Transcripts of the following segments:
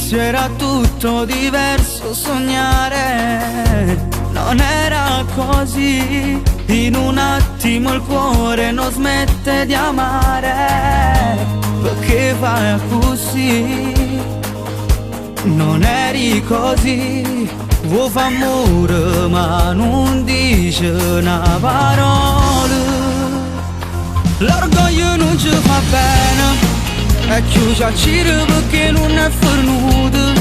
all'inizio era tutto diverso, sognare non era così. In un attimo il cuore non smette di amare, perché vai così? Non eri così, vuoi fare amore ma non dice una parola. L'orgoglio non ci fa bene e chiusa gira perché non è fornuto.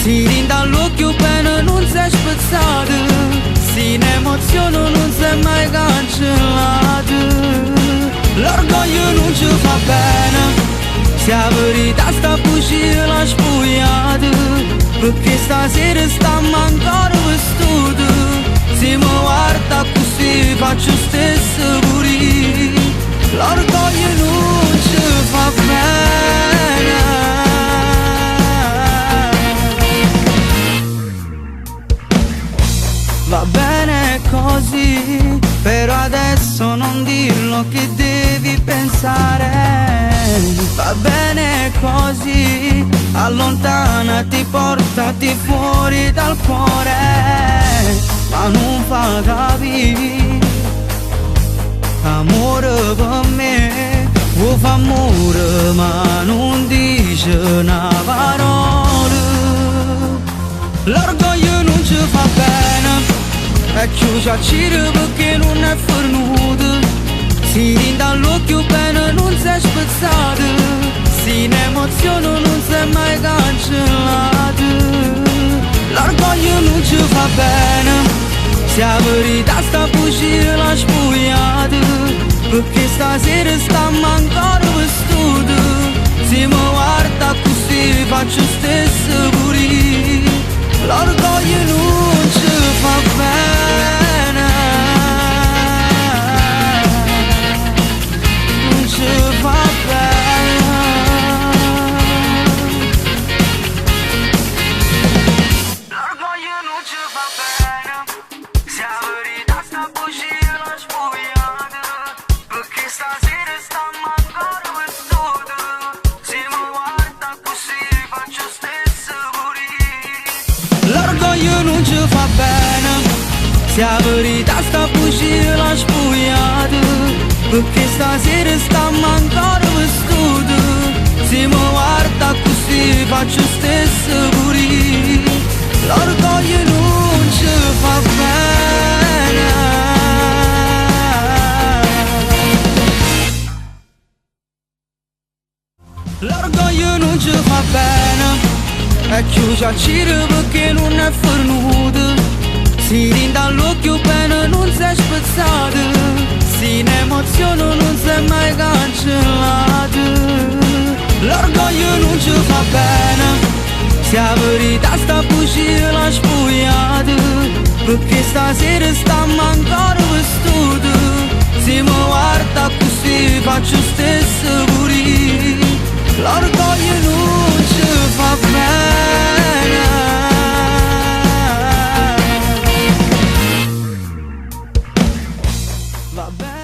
Si rinda all'occhio bene non si è spezzato, si in emozione non si è mai cancellato. L'orgoglio non ci fa bene, se la verità sta bugia l'ha spogliata, perché stasera stiamo ancora vestuti. Se mi guarda così faccio stesso pure. L'orgoglio non ci fa bene. Va bene così, però adesso non dirlo che devi pensare. Va bene così, allontanati, portati fuori dal cuore, ma non fa capire. Amore per me, vuoi fa amore ma non dice una parola. L'orgoglio non ci fa bene e chiusa gira perché non è fornuto. Si rinda all'occhio bene non si è spezzato, si in emozione non si è mai cancellato. L'orgoglio non ci fa bene, se la verità sta bugia l'ha spogliata, perché stasera stiamo ancora vestuti. Se mi guarda così faccio stesso pure. L'orgoglio non ci fa bene, non ci fa bene. L'orgoglio non ci fa bene, se la verità sta bugia l'ha spogliata, perché stasera stiamo ancora vestuti. Se mi guarda così faccio stesso pure. L'orgoglio non ci fa bene, se la verità sta bugia l'ha spogliata, perché stasera stiamo ancora vestuti. Se mi guarda così faccio stesso pure. L'orgoglio non ci fa bene. L'orgoglio non ci fa bene e chiusa gira perché non è fornuto. Si rinda all'occhio bene non si è spezzato, si in emozione non si è mai cancellato. L'orgoglio non ci fa bene, se la verità sta bugia l'ha spogliata, perché stasera stiamo ancora vestuti. Se mi guarda così faccio stesso pure. L'orgoglio non ci fa bene. Va bene.